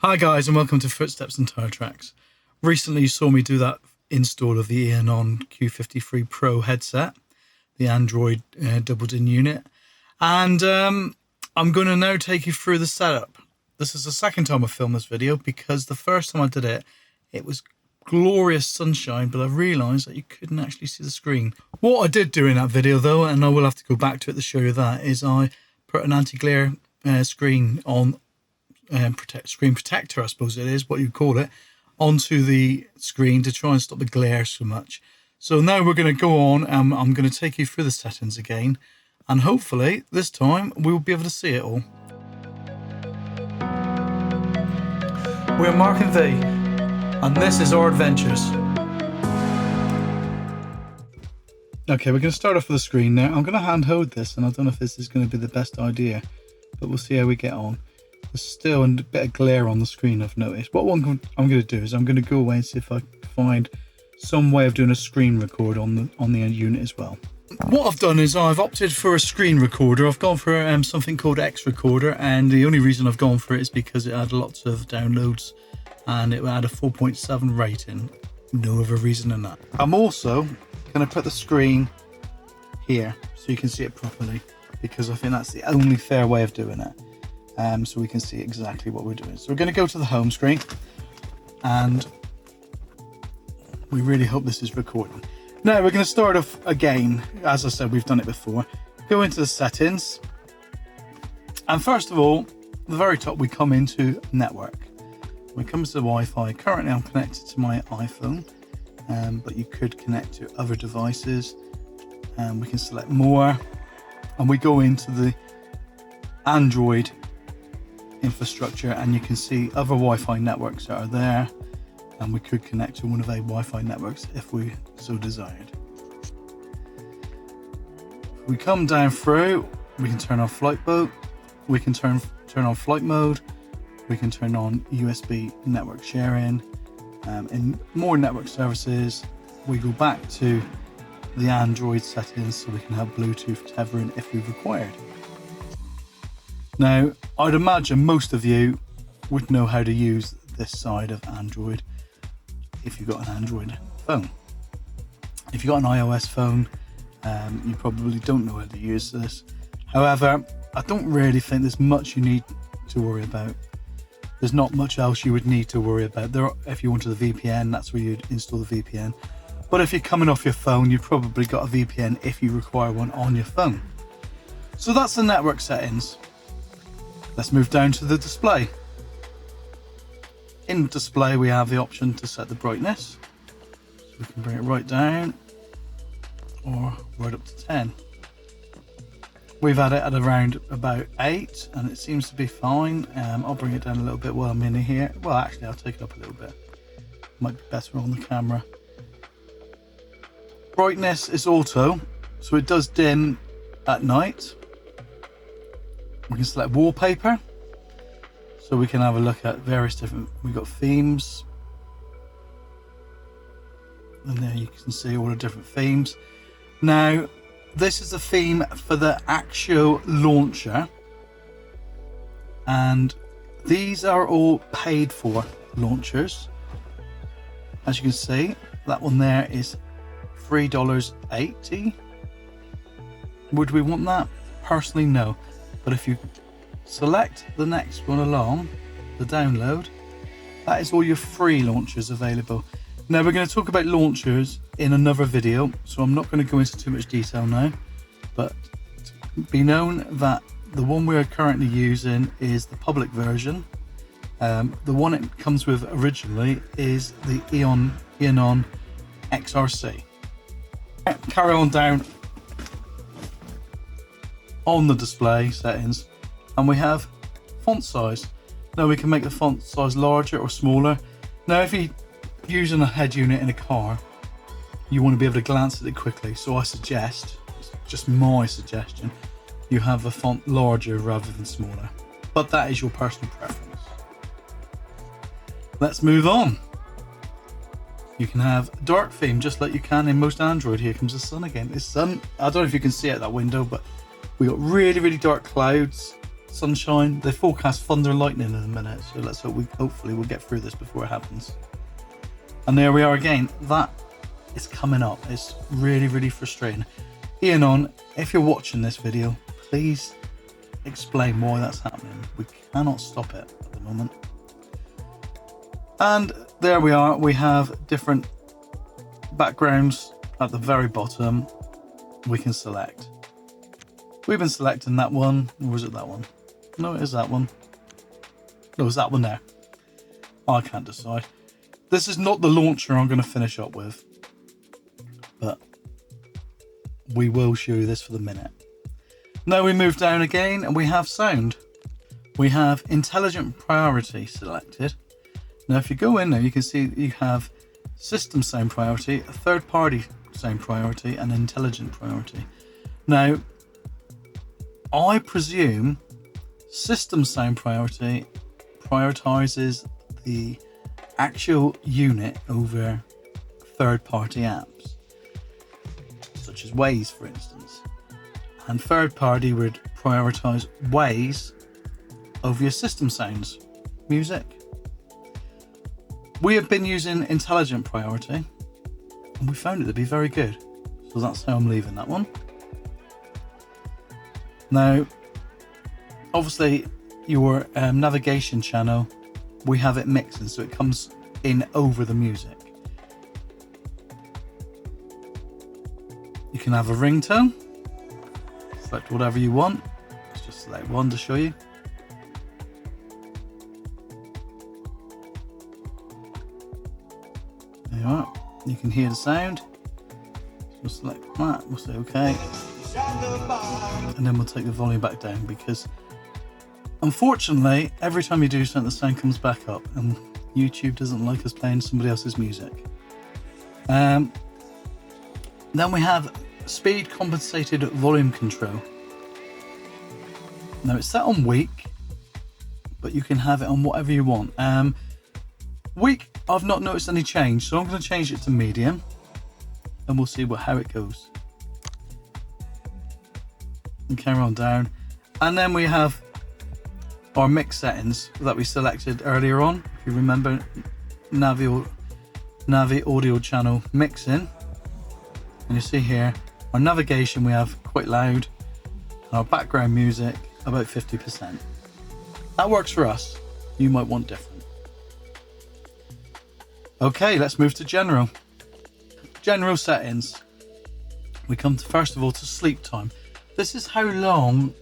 Hi guys and welcome to Footsteps and Tyretracks. Recently you saw me do that install of the Eonon Q53 Pro headset, the Android doubled-in unit, and I'm going to now take you through the setup. This is the second time I've filmed this video because the first time I did it, it was glorious sunshine, but I realised that you couldn't actually see the screen. What I did do in that video though, and I will have to go back to it to show you that, is I put an anti-glare screen on screen protector, I suppose it is what you call it, onto the screen to try and stop the glare so much. So now we're going to go on and I'm going to take you through the settings again, and hopefully this time we'll be able to see it all. We're Mark and V, and this is our adventures. Okay, we're going to start off with the screen now. I'm going to hand hold this, and I don't know if this is going to be the best idea, but we'll see how we get on. There's still a bit of glare on the screen, I've noticed. What I'm going to do is I'm going to go away and see if I can find some way of doing a screen record on the unit as well. What I've done is I've opted for a screen recorder. I've gone for something called X Recorder, and the only reason I've gone for it is because it had lots of downloads and it had a 4.7 rating. No other reason than that. I'm also going to put the screen here so you can see it properly, because I think that's the only fair way of doing it. So we can see exactly what we're doing. So we're going to go to the home screen, and we really hope this is recording. Now we're going to start off again. As I said, we've done it before. Go into the settings, and first of all, the very top, we come into network. When it comes to Wi-Fi, currently I'm connected to my iPhone, but you could connect to other devices. We can select more, and we go into the Android infrastructure, and you can see other Wi-Fi networks that are there, and we could connect to one of the Wi-Fi networks if we so desired. If we come down through, we can turn on flight mode, we can turn on flight mode, we can turn on USB network sharing. In more network services, we go back to the Android settings so we can have Bluetooth tethering if we've required. Now, I'd imagine most of you would know how to use this side of Android if you've got an Android phone. If you've got an iOS phone, you probably don't know how to use this. However, I don't really think there's much you need to worry about. There's not much else you would need to worry about. If you wanted the VPN, that's where you'd install the VPN. But if you're coming off your phone, you've probably got a VPN if you require one on your phone. So that's the network settings. Let's move down to the display. In the display, we have the option to set the brightness. So we can bring it right down or right up to 10. We've had it at around about 8 and it seems to be fine. I'll bring it down a little bit while I'm in here. Well, actually, I'll take it up a little bit. Might be better on the camera. Brightness is auto, so it does dim at night. We can select wallpaper, so we can have a look at various different, we've got themes, and there you can see all the different themes. Now, this is the theme for the actual launcher, and these are all paid for launchers. As you can see, that one there is $3.80. Would we want that? Personally, no. But if you select the next one along, the download, that is all your free launchers available. Now we're going to talk about launchers in another video, so I'm not going to go into too much detail now, but be known that the one we're currently using is the public version. The one it comes with originally is the Eonon XRC. Carry on down on the display settings, and we have font size. Now we can make the font size larger or smaller. Now if you're using a head unit in a car, you want to be able to glance at it quickly, so I suggest, it's just my suggestion, you have the font larger rather than smaller, but that is your personal preference. Let's move on. You can have dark theme just like you can in most Android. Here comes the sun again. It's sun, I don't know if you can see out that window, but we got really, really dark clouds sunshine. They forecast thunder and lightning in a minute, so let's hope hopefully we'll get through this before it happens. And there we are again. That is coming up. It's really, really frustrating. Eonon, if you're watching this video, please explain why that's happening. We cannot stop it at the moment. And there we are. We have different backgrounds at the very bottom. We can select. We've been selecting that one. Or was it that one? No, it is that one. No, it's that one there. I can't decide. This is not the launcher I'm going to finish up with, but we will show you this for the minute. Now we move down again and we have sound. We have intelligent priority selected. Now if you go in there, you can see you have system sound priority, a third party sound priority, and intelligent priority. Now I presume system sound priority prioritizes the actual unit over third party apps, such as Waze for instance. And third party would prioritize Waze over your system sounds, music. We have been using intelligent priority and we found it to be very good. So that's how I'm leaving that one. Now, obviously your navigation channel, we have it mixing so it comes in over the music. You can have a ringtone. Select whatever you want. Let's just select one to show you. There you are. You can hear the sound. We'll select that. We'll say OK. And then we'll take the volume back down because unfortunately, every time you do something, the sound comes back up and YouTube doesn't like us playing somebody else's music. Then we have speed compensated volume control. Now it's set on weak, but you can have it on whatever you want. Weak, I've not noticed any change, so I'm going to change it to medium and we'll see how it goes. And carry on down. And then we have our mix settings that we selected earlier on. If you remember, Navi audio channel mixing. And you see here, our navigation we have quite loud, and our background music about 50%. That works for us. You might want different. Okay, let's move to general. General settings. We come to, first of all, to sleep time. This is how long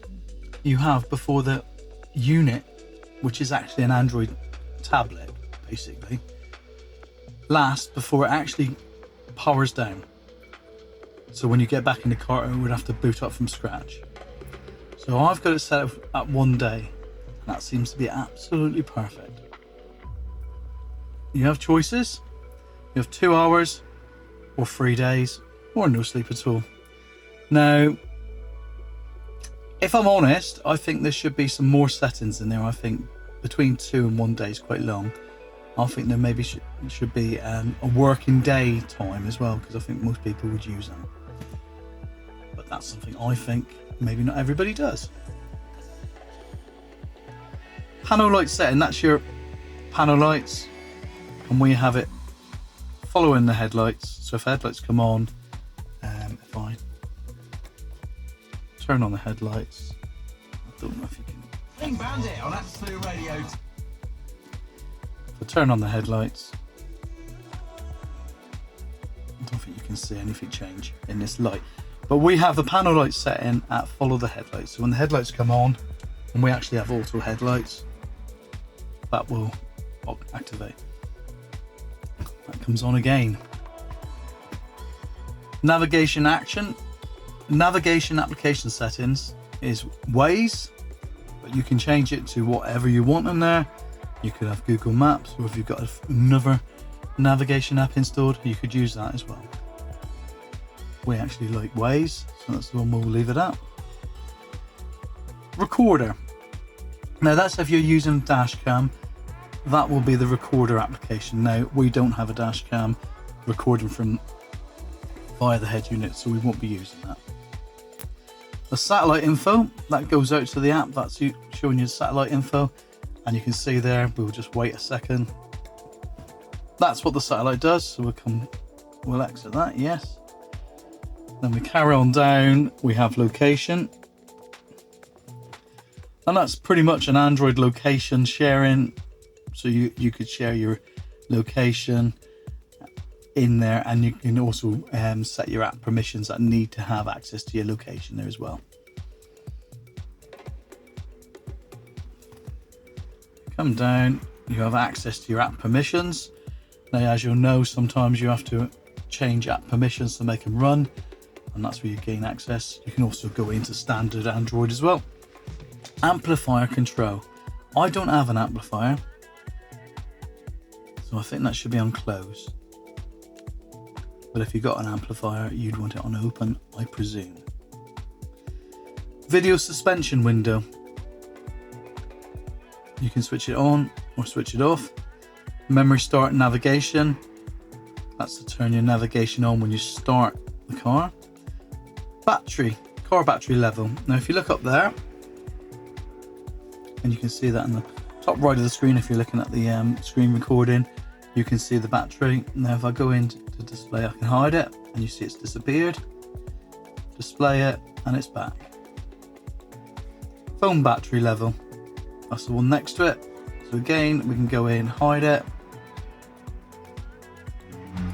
you have before the unit, which is actually an Android tablet basically, lasts before it actually powers down. So when you get back in the car, it would have to boot up from scratch. So I've got it set up at 1 day, and that seems to be absolutely perfect. You have choices. You have 2 hours or 3 days or no sleep at all. Now, if I'm honest, I think there should be some more settings in there. I think between 2 and 1 day is quite long. I think there maybe should be a working day time as well, because I think most people would use that. But that's something I think maybe not everybody does. Panel light setting, that's your panel lights, and we have it following the headlights. So if headlights come on, if I turn on the headlights, I don't know if you can. Ring Bandit on Absolute Radio. If I turn on the headlights, I don't think you can see anything change in this light. But we have the panel light setting at follow the headlights. So when the headlights come on, and we actually have auto headlights, that will activate. That comes on again. Navigation action. Navigation application settings is Waze, but you can change it to whatever you want in there. You could have Google Maps, or if you've got another navigation app installed, you could use that as well. We actually like Waze, so that's the one we'll leave it at. Recorder. Now that's if you're using dash cam, that will be the recorder application. Now we don't have a dash cam recording from via the head unit, so we won't be using that. The satellite info, that goes out to the app. That's showing you satellite info. And you can see there, we'll just wait a second. That's what the satellite does. So we'll exit that, yes. Then we carry on down, we have location. And that's pretty much an Android location sharing. So you could share your location in there, and you can also set your app permissions that need to have access to your location there as well. Come down, you have access to your app permissions. Now, as you'll know, sometimes you have to change app permissions to make them run, and that's where you gain access. You can also go into standard Android as well. Amplifier control. I don't have an amplifier, so I think that should be on close. But if you got an amplifier, you'd want it on open, I presume. Video suspension window. You can switch it on or switch it off. Memory start navigation. That's to turn your navigation on when you start the car. Battery, car battery level. Now if you look up there, and you can see that in the top right of the screen, if you're looking at the screen recording, you can see the battery. Now if I go into display, I can hide it, and you see it's disappeared. Display it, and it's back. Phone battery level. That's the one next to it. So again, we can go in, hide it,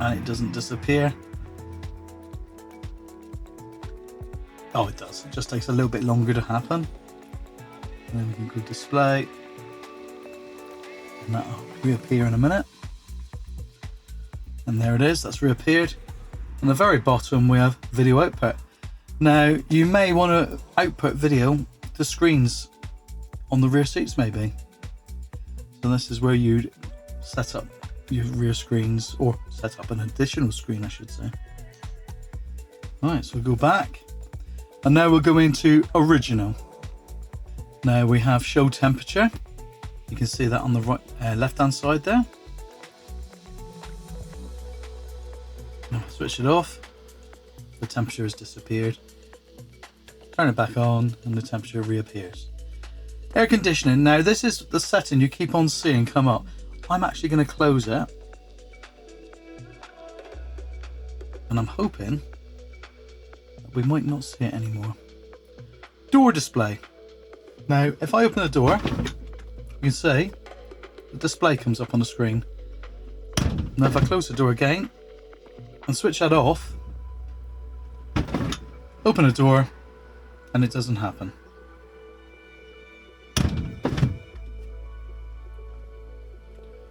and it doesn't disappear. Oh, it does. It just takes a little bit longer to happen. And then we can go display, and that'll reappear in a minute. And there it is, that's reappeared. On the very bottom, we have video output. Now, you may want to output video to screens on the rear seats, maybe. So this is where you'd set up your rear screens, or set up an additional screen, I should say. Right, so we'll go back. And now we'll go into original. Now we have show temperature. You can see that on the right, left-hand side there. Now switch it off. The temperature has disappeared. Turn it back on, and the temperature reappears. Air conditioning. Now this is the setting you keep on seeing come up. I'm actually going to close it, and I'm hoping that we might not see it anymore. Door display. Now if I open the door, you can see the display comes up on the screen. Now if I close the door again and switch that off, open the door, and it doesn't happen.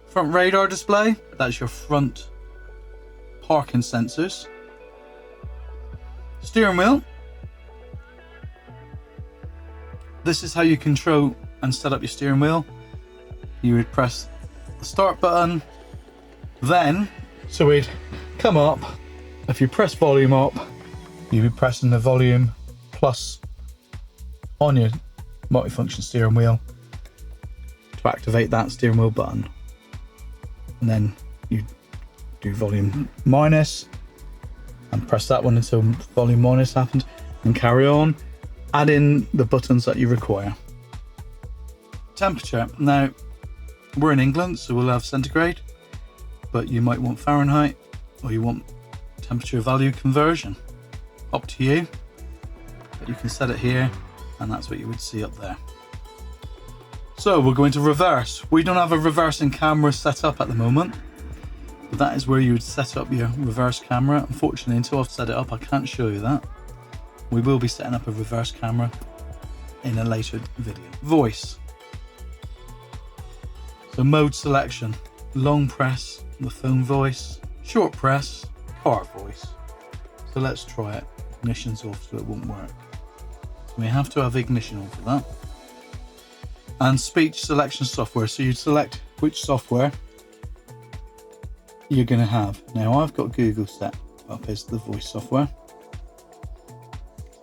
Front radar display, that's your front parking sensors. Steering wheel. This is how you control and set up your steering wheel. You would press the start button, then, so we'd come up. If you press volume up, you'd be pressing the volume plus on your multifunction steering wheel to activate that steering wheel button. And then you do volume minus and press that one until volume minus happens, and carry on. Add in the buttons that you require. Temperature. Now we're in England, so we'll have centigrade, but you might want Fahrenheit, or you want temperature value conversion. Up to you, but you can set it here, and that's what you would see up there. So we're going to reverse. We don't have a reversing camera set up at the moment, but that is where you would set up your reverse camera. Unfortunately, until I've set it up, I can't show you that. We will be setting up a reverse camera in a later video. Voice. So mode selection. Long press, the phone voice. Short press, car voice. So let's try it. Ignition's off, so it won't work. We have to have ignition on for that. And speech selection software. So you select which software you're going to have. Now I've got Google set up as the voice software.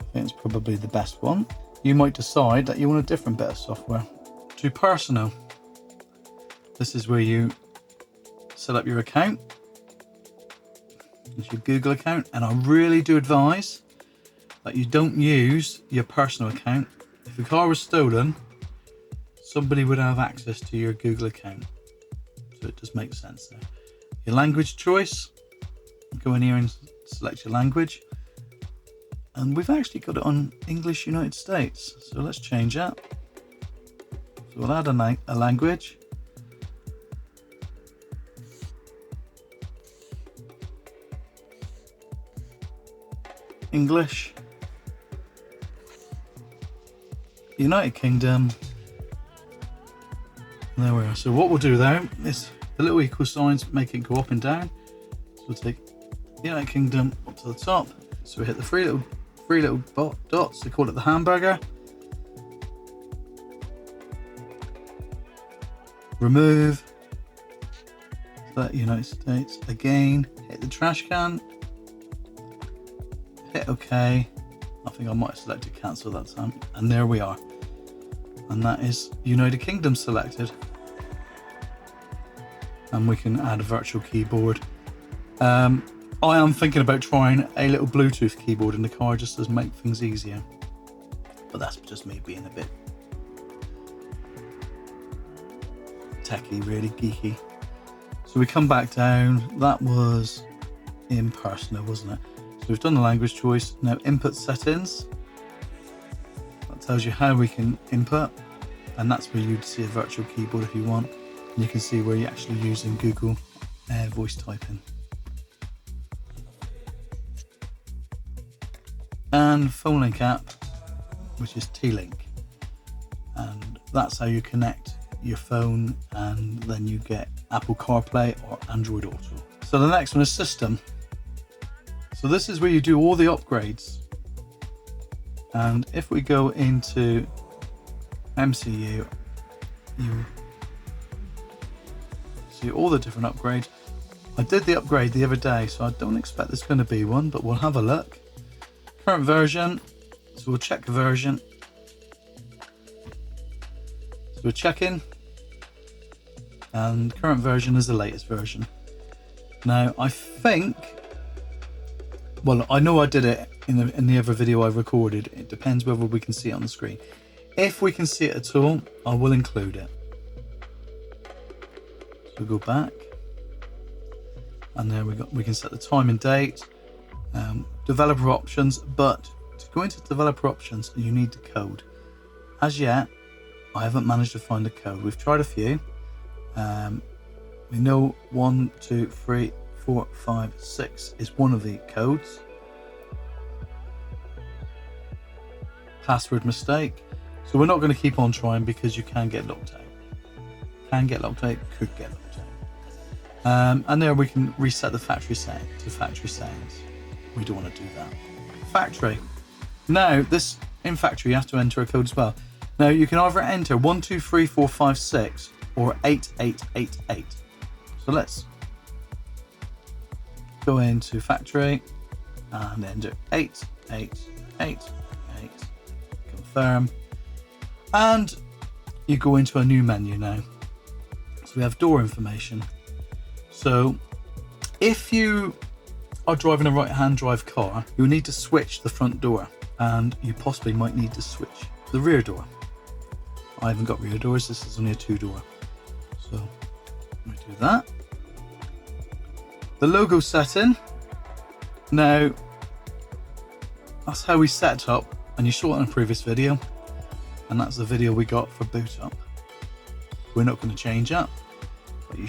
I think it's probably the best one. You might decide that you want a different bit of software. To personal. This is where you set up your account. It's your Google account, and I really do advise that you don't use your personal account. If the car was stolen, somebody would have access to your Google account. So it does make sense there. Your language choice, go in here and select your language. And we've actually got it on English United States. So let's change that. So we'll add a language. English. United Kingdom. There we are. So what we'll do there is the little equal signs make it go up and down. So we'll take United Kingdom up to the top. So we hit the three little dots. They call it the hamburger. Remove. Select United States again. Hit the trash can. Hit OK. I think I might have selected cancel that time. And there we are. And that is United Kingdom selected. And we can add a virtual keyboard. I am thinking about trying a little Bluetooth keyboard in the car just to make things easier. But that's just me being a bit techie, really geeky. So we come back down. That was impersonal, wasn't it? So we've done the language choice. Now input settings. That tells you how we can input. And that's where you'd see a virtual keyboard if you want. And you can see where you're actually using Google voice typing. And phone link app, which is T-Link. And that's how you connect your phone, and then you get Apple CarPlay or Android Auto. So the next one is system. So this is where you do all the upgrades. And if we go into MCU, you see all the different upgrades. I did the upgrade the other day, so I don't expect there's going to be one, but we'll have a look. Current version, so we'll check the version. So we're checking, and current version is the latest version. Now I think, well, I know I did it in the other video I recorded. It depends whether we can see it on the screen. If we can see it at all, I will include it. So go back, and there we can set the time and date, developer options. But to go into developer options, you need the code. As yet, I haven't managed to find the code. We've tried a few. We know 1, 2, 3, 4, 5, 6 is one of the codes. Password mistake. So we're not going to keep on trying because you can get locked out. Can get locked out, could get locked out. And there we can reset the factory setting to factory settings. We don't want to do that. Factory. Now, this in factory you have to enter a code as well. Now you can either enter 1, 2, 3, 4, 5, 6 or 8888. So let's go into factory and enter 8888. Confirm. And you go into a new menu now. So we have door information. So if you are driving a right-hand drive car, you'll need to switch the front door, and you possibly might need to switch the rear door. I haven't got rear doors, this is only a 2-door. So let me do that. The logo setting. Now, that's how we set it up, and you saw it in a previous video, and that's the video we got for boot up. We're not going to change that, but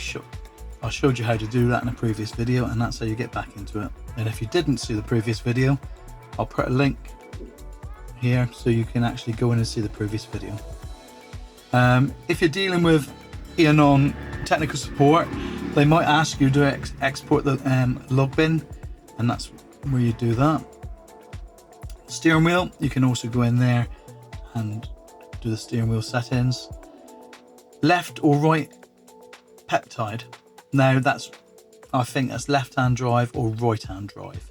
I showed you how to do that in a previous video, and that's how you get back into it. And if you didn't see the previous video, I'll put a link here so you can actually go in and see the previous video. If you're dealing with Eonon technical support, they might ask you to export the log bin, and that's where you do that. Steering wheel, you can also go in there and do the steering wheel settings. Left or right peptide. Now I think that's left-hand drive or right-hand drive.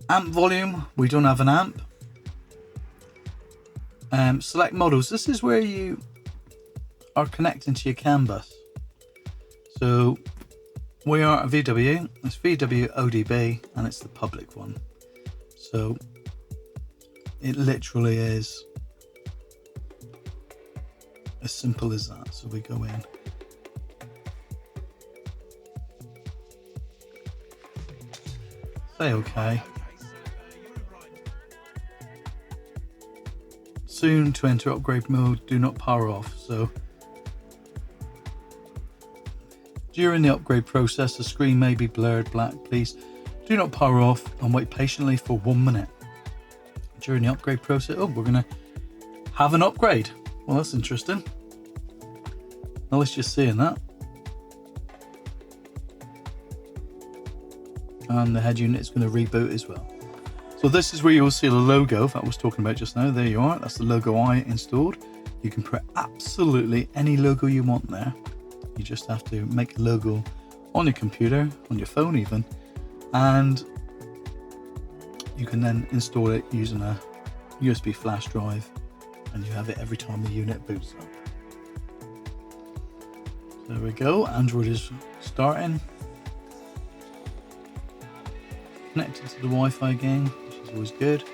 Amp volume, we don't have an amp. Select models, this is where you are connecting to your CAN bus. So we are a VW, it's VW ODB, and it's the public one. So It literally is as simple as that. So we go in. Say okay. Soon to enter upgrade mode, do not power off. So during the upgrade process, the screen may be blurred black. Please do not power off and wait patiently for 1 minute. During the upgrade process, oh, we're gonna have an upgrade. Well, that's interesting. I was just seeing that. And the head unit is going to reboot as well. So this is where you'll see the logo that I was talking about just now. There you are. That's the logo I installed. You can put absolutely any logo you want there. You just have to make a logo on your computer, on your phone even, and you can then install it using a USB flash drive, and you have it every time the unit boots up. There we go. Android is starting. Connected to the Wi-Fi again, which is always good.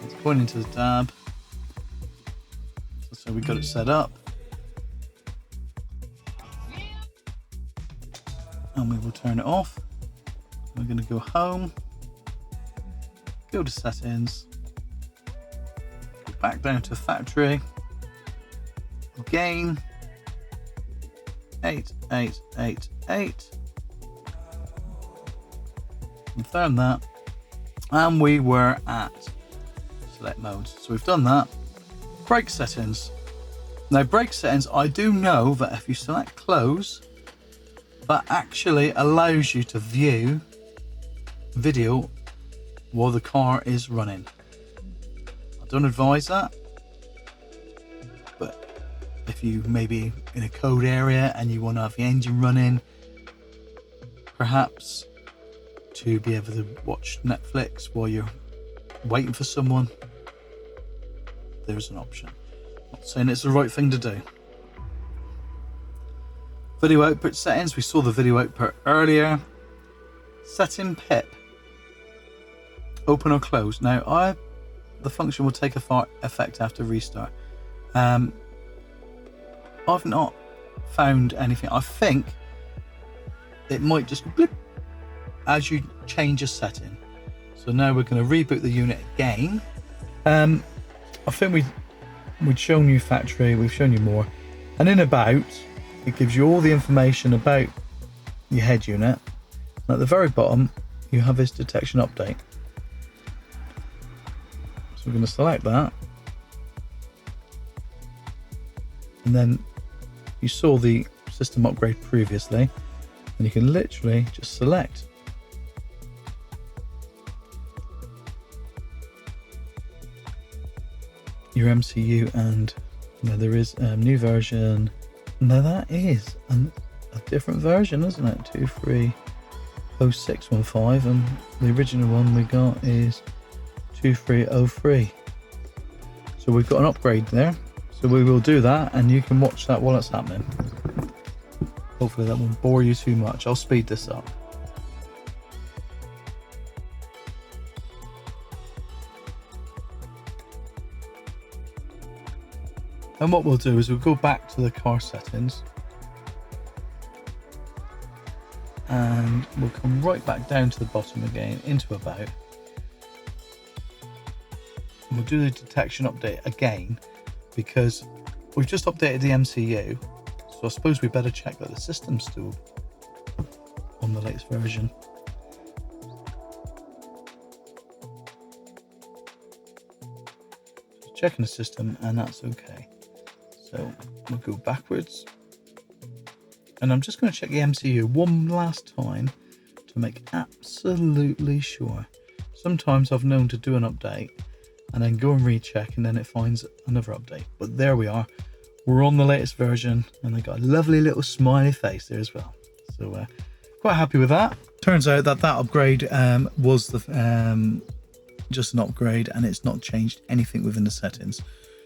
It's pointing to the tab. So we got it set up. And we will turn it off. We're going to go home. Go to settings. Go back down to factory. Again. 8888. Confirm that, and we were at select modes. So we've done that. Brake settings. Now brake settings, I do know that if you select close, that actually allows you to view video while the car is running. I don't advise that, but if you maybe in a code area and you want to have the engine running, perhaps to be able to watch Netflix while you're waiting for someone, there's an option. Not saying it's the right thing to do. Video output settings, we saw the video output earlier. Setting pip, open or close. Now the function will take effect after restart. I've not found anything. I think it might just blip as you change a setting. So now we're going to reboot the unit again. I think we'd shown you factory, we've shown you more, and in about it gives you all the information about your head unit. And at the very bottom you have this detection update. So we're going to select that, and then you saw the system upgrade previously, and you can literally just select your MCU, and now there is a new version. Now that is a different version, isn't it? 230615, and the original one we got is 2303. So we've got an upgrade there. So we will do that, and you can watch that while it's happening. Hopefully that won't bore you too much. I'll speed this up. And what we'll do is we'll go back to the car settings, and we'll come right back down to the bottom again into about, and we'll do the detection update again because we've just updated the MCU, so I suppose we better check that the system's still on the latest version. Just checking the system, and that's okay. So we'll go backwards, and I'm just going to check the MCU one last time to make absolutely sure. Sometimes I've known to do an update and then go and recheck, and then it finds another update. But there we are, we're on the latest version, and they got a lovely little smiley face there as well. So quite happy with that. Turns out that upgrade was just an upgrade, and it's not changed anything within the settings.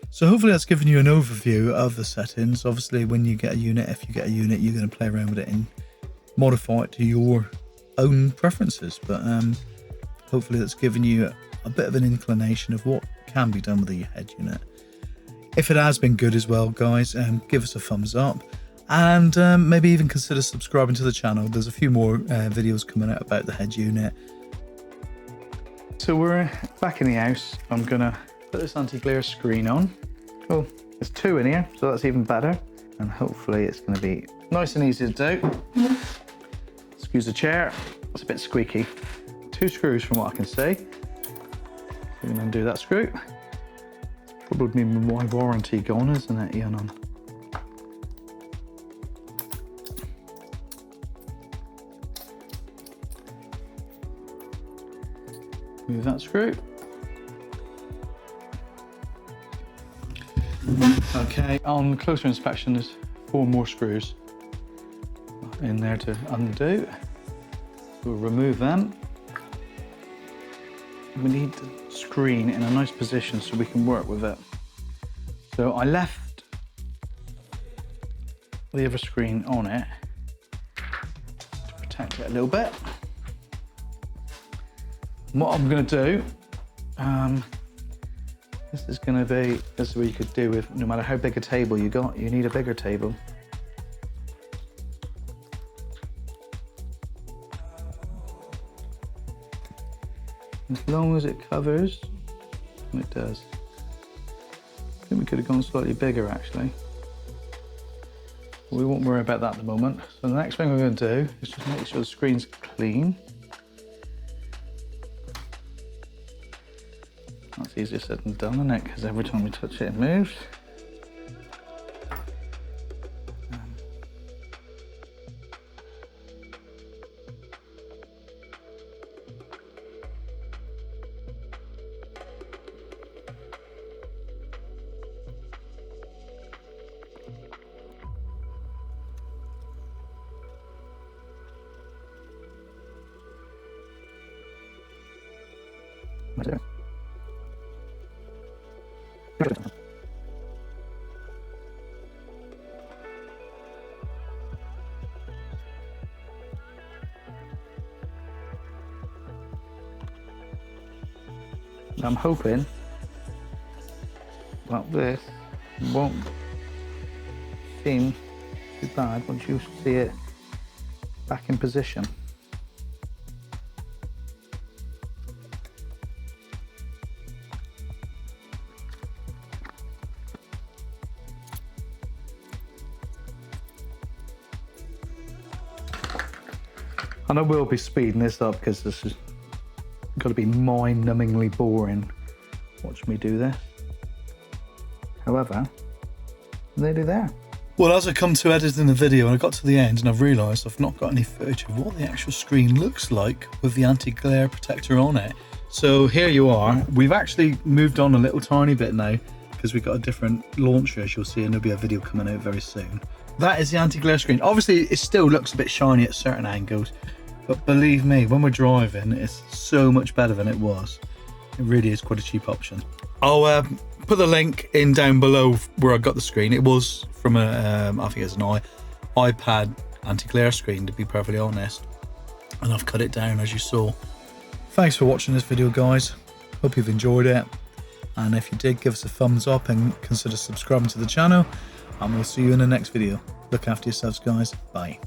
So hopefully that's given you an overview of the settings. Obviously when you get a unit, if you get a unit, you're going to play around with it and modify it to your own preferences. But hopefully that's given you a bit of an inclination of what can be done with the head unit. If it has been good as well, guys, give us a thumbs up, and maybe even consider subscribing to the channel. There's a few more videos coming out about the head unit. So we're back in the house. I'm gonna put this anti-glare screen on. Cool. There's 2 in here, so that's even better. And hopefully it's gonna be nice and easy to do. Excuse the chair, it's a bit squeaky. 2 screws from what I can see. We're gonna undo that screw. Probably my warranty gone, isn't it, Eonon? Move that screw. Okay, on closer inspection, there's 4 more screws in there to undo. We'll remove them. We need the screen in a nice position so we can work with it. So I left the other screen on it to protect it a little bit. What I'm going to do, this is what you could do with, no matter how big a table you got, you need a bigger table. As long as it covers, and it does. I think we could have gone slightly bigger actually. We won't worry about that at the moment. So the next thing we're going to do is just make sure the screen's clean. That's easier said than done, isn't it? Because every time we touch it, it moves. I'm hoping that this won't seem too bad once you see it back in position. And I will be speeding this up because this is got to be mind-numbingly boring watching me do this. However, nearly there. Well, as I come to editing the video and I got to the end and I've realised I've not got any footage of what the actual screen looks like with the anti-glare protector on it. So here you are. We've actually moved on a little tiny bit now because we've got a different launcher, as you'll see, and there'll be a video coming out very soon. That is the anti-glare screen. Obviously, it still looks a bit shiny at certain angles, but believe me, when we're driving, it's so much better than it was. It really is quite a cheap option. I'll put the link in down below where I got the screen. It was from a, I think it's an iPad anti-glare screen, to be perfectly honest. And I've cut it down, as you saw. Thanks for watching this video, guys. Hope you've enjoyed it. And if you did, give us a thumbs up and consider subscribing to the channel. And we'll see you in the next video. Look after yourselves, guys. Bye.